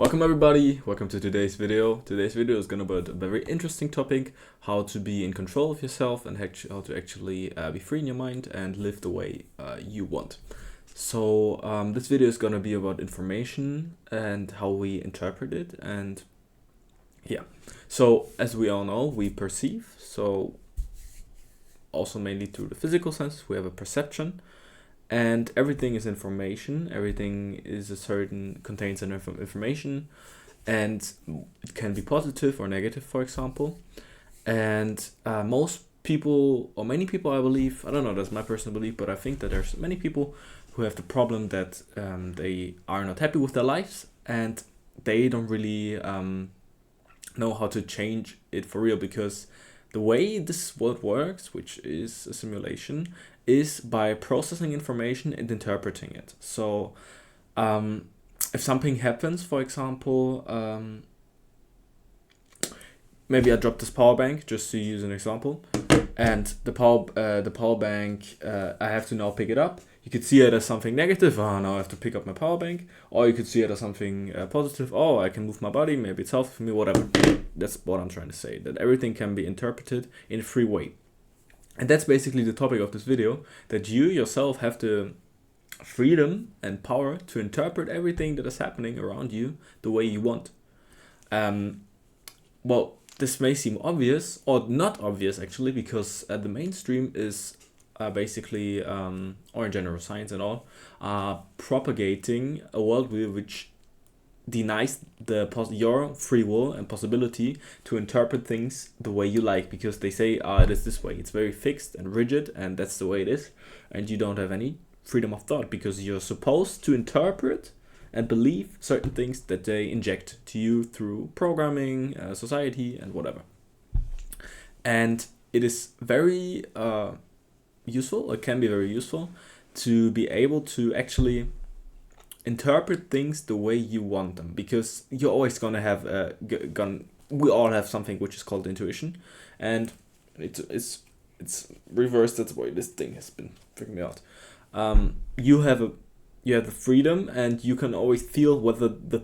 Welcome everybody, welcome to today's video. Today's video is going to be about a very interesting topic, how to be in control of yourself and how to actually be free in your mind and live the way you want. So this video is going to be about information and how we interpret it. And yeah, so as we all know, we perceive, so also mainly through the physical sense, we have a perception. And everything is information. Everything is contains an information, and it can be positive or negative, for example. And most people, or many people, I believe, I don't know, that's my personal belief, but I think that there's many people who have the problem that they are not happy with their lives, and they don't really know how to change it for real, because the way this world works, which is a simulation, is by processing information and interpreting it. So if something happens, for example, maybe I dropped this power bank, just to use an example, and the power bank, I have to now pick it up. You could see it as something negative. Oh, now I have to pick up my power bank. Or you could see it as something positive. Oh, I can move my body. Maybe it's healthy for me, whatever. That's what I'm trying to say, that everything can be interpreted in a free way. And that's basically the topic of this video, that you yourself have the freedom and power to interpret everything that is happening around you the way you want. Well, this may seem obvious, or not obvious actually, because the mainstream is basically, or in general science and all, propagating a worldview which denies your free will and possibility to interpret things the way you like, because they say it is this way, it's very fixed and rigid, and that's the way it is, and you don't have any freedom of thought, because you're supposed to interpret and believe certain things that they inject to you through programming, society, and whatever. And it is very useful, it can be very useful to be able to actually interpret things the way you want them, because you're always gonna have we all have something which is called intuition, and it's reversed. That's why this thing has been freaking me out. You have the freedom, and you can always feel whether the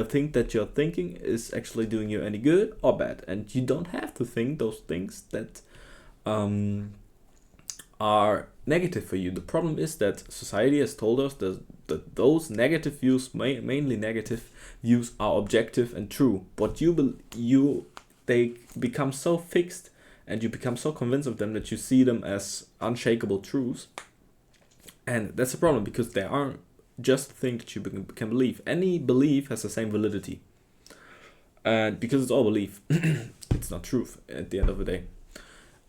thing that you're thinking is actually doing you any good or bad, and you don't have to think those things that are negative for you. The problem is that society has told us that those negative views, mainly negative views, are objective and true. But they become so fixed, and you become so convinced of them that you see them as unshakable truths. And that's a problem, because they aren't just a thing that you can believe. Any belief has the same validity. And because it's all belief, it's not truth at the end of the day.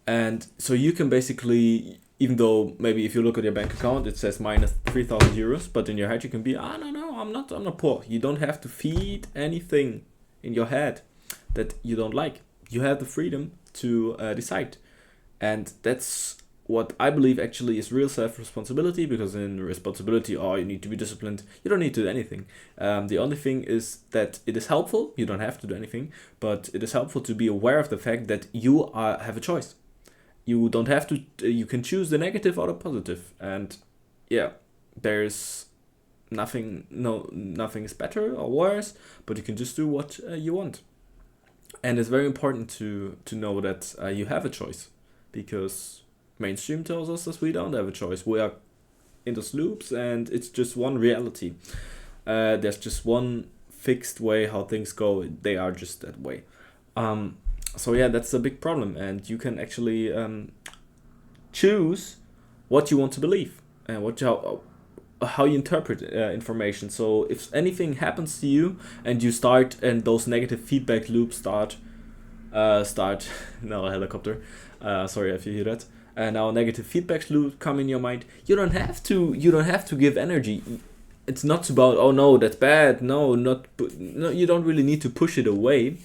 And so you can basically, even though maybe if you look at your bank account, it says minus 3,000 euros, but in your head you can be, no, I'm not poor. You don't have to feed anything in your head that you don't like. You have the freedom to decide. And that's what I believe actually is real self-responsibility, because in responsibility, you need to be disciplined. You don't need to do anything. The only thing is that it is helpful. You don't have to do anything, but it is helpful to be aware of the fact that you have a choice. You don't have to, you can choose the negative or the positive. And yeah, there's nothing is better or worse, but you can just do what you want. And it's very important to know that you have a choice, because mainstream tells us that we don't have a choice. We are in those loops, and it's just one reality. There's just one fixed way how things go. They are just that way. So yeah, that's a big problem, and you can actually choose what you want to believe and how you interpret information. So if anything happens to you and those negative feedback loops start now a helicopter, sorry if you hear that, and now negative feedback loop come in your mind, you don't have to give energy. It's not about, oh no, that's bad, no, you don't really need to push it away.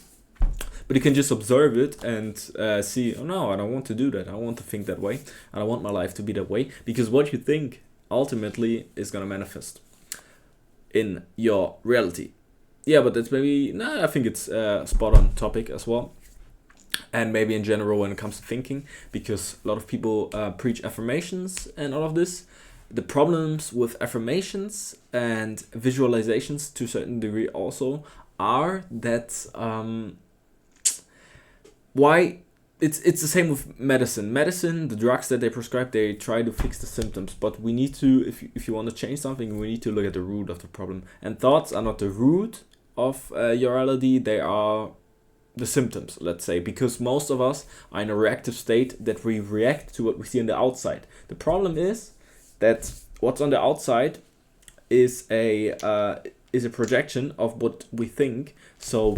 But you can just observe it and see, oh no, I don't want to do that. I want to think that way. And I want my life to be that way. Because what you think ultimately is going to manifest in your reality. Yeah, but that's I think it's a spot on topic as well. And maybe in general when it comes to thinking, because a lot of people preach affirmations and all of this. The problems with affirmations and visualizations to a certain degree also are that why it's the same with medicine. The drugs that they prescribe, they try to fix the symptoms, but we need to, if you want to change something, we need to look at the root of the problem. And thoughts are not the root of your reality, they are the symptoms, let's say, because most of us are in a reactive state that we react to what we see on the outside. The problem is that what's on the outside is a projection of what we think. So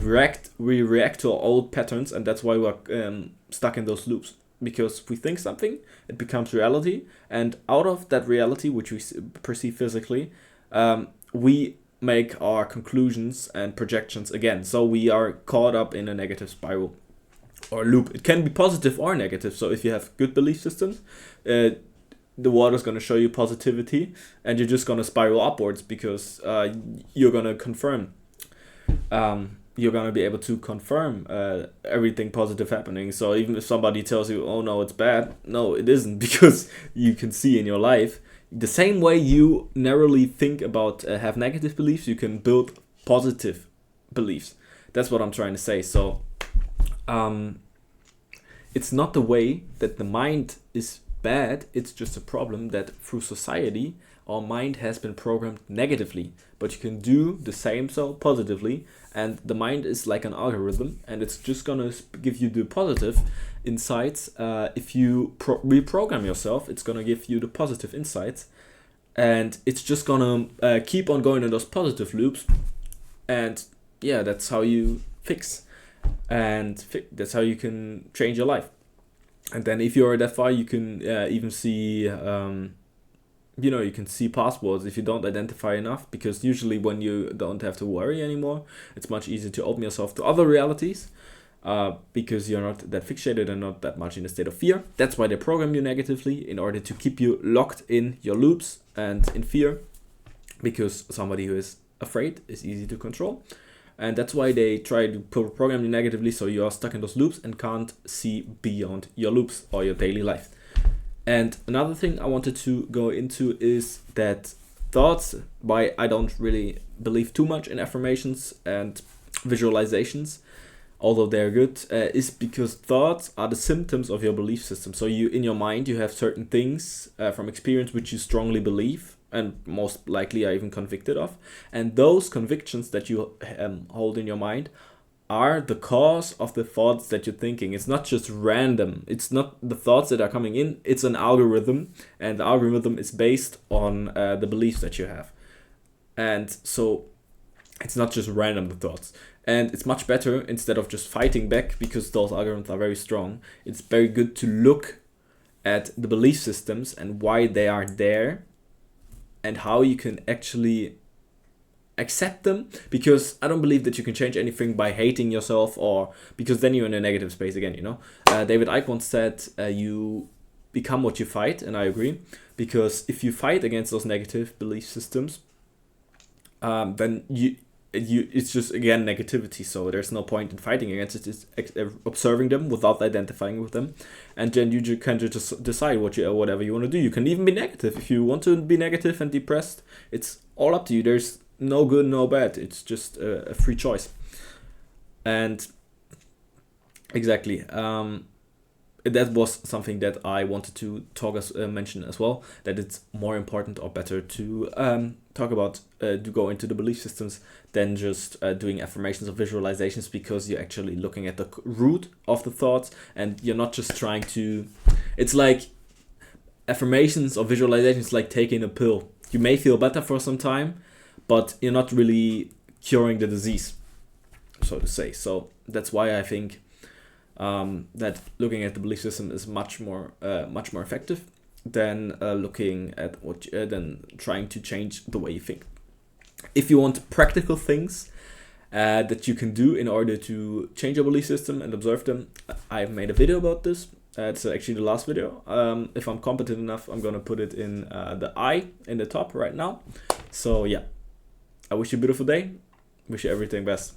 we react to our old patterns, and that's why we're stuck in those loops. Because if we think something, it becomes reality, and out of that reality, which we perceive physically, we make our conclusions and projections again. So we are caught up in a negative spiral or loop. It can be positive or negative. So if you have good belief systems, the water's going to show you positivity, and you're just going to spiral upwards because you're going to confirm. You're going to be able to confirm everything positive happening. So even if somebody tells you, oh no, it's bad, no, it isn't, because you can see in your life, the same way you narrowly think about, have negative beliefs, you can build positive beliefs. That's what I'm trying to say. So it's not the way that the mind is bad, it's just a problem that through society our mind has been programmed negatively, but you can do the same so positively, and the mind is like an algorithm, and it's just gonna give you the positive insights. If you reprogram yourself, it's gonna give you the positive insights, and it's just gonna keep on going in those positive loops. And yeah, that's how you fix, and that's how you can change your life. And then if you're that far, you can even see, you can see passwords if you don't identify enough, because usually when you don't have to worry anymore, it's much easier to open yourself to other realities, because you're not that fixated and not that much in a state of fear. That's why they program you negatively, in order to keep you locked in your loops and in fear, because somebody who is afraid is easy to control. And that's why they try to program you negatively, so you are stuck in those loops and can't see beyond your loops or your daily life. And another thing I wanted to go into is that thoughts, why I don't really believe too much in affirmations and visualizations, although they're good, is because thoughts are the symptoms of your belief system. So you, in your mind, you have certain things from experience which you strongly believe, and most likely are even convicted of. And those convictions that you hold in your mind are the cause of the thoughts that you're thinking. It's not just random. It's not the thoughts that are coming in. It's an algorithm, and the algorithm is based on the beliefs that you have. And so it's not just random, the thoughts. And it's much better, instead of just fighting back, because those algorithms are very strong, it's very good to look at the belief systems and why they are there, and how you can actually accept them. Because I don't believe that you can change anything by hating yourself, or because then you're in a negative space again, David Icke once said, you become what you fight, and I agree. Because if you fight against those negative belief systems, then it's just, again, negativity. So there's no point in fighting against it. It's observing them without identifying with them, and then you can just decide whatever you want to do. You can even be negative if you want to be negative and depressed. It's all up to you. There's no good, no bad. It's just a free choice. And exactly, that was something that I wanted to mention as well, that it's more important or better to talk about, to go into the belief systems than just doing affirmations or visualizations, because you're actually looking at the root of the thoughts, and you're not just trying to, it's like affirmations or visualizations, like taking a pill. You may feel better for some time, but you're not really curing the disease, so to say. So that's why I think that looking at the belief system is much more effective than looking at than trying to change the way you think. If you want practical things that you can do in order to change your belief system and observe them, I've made a video about this. It's actually the last video. If I'm competent enough, I'm gonna put it in the I in the top right now. So yeah, I wish you a beautiful day. Wish you everything best.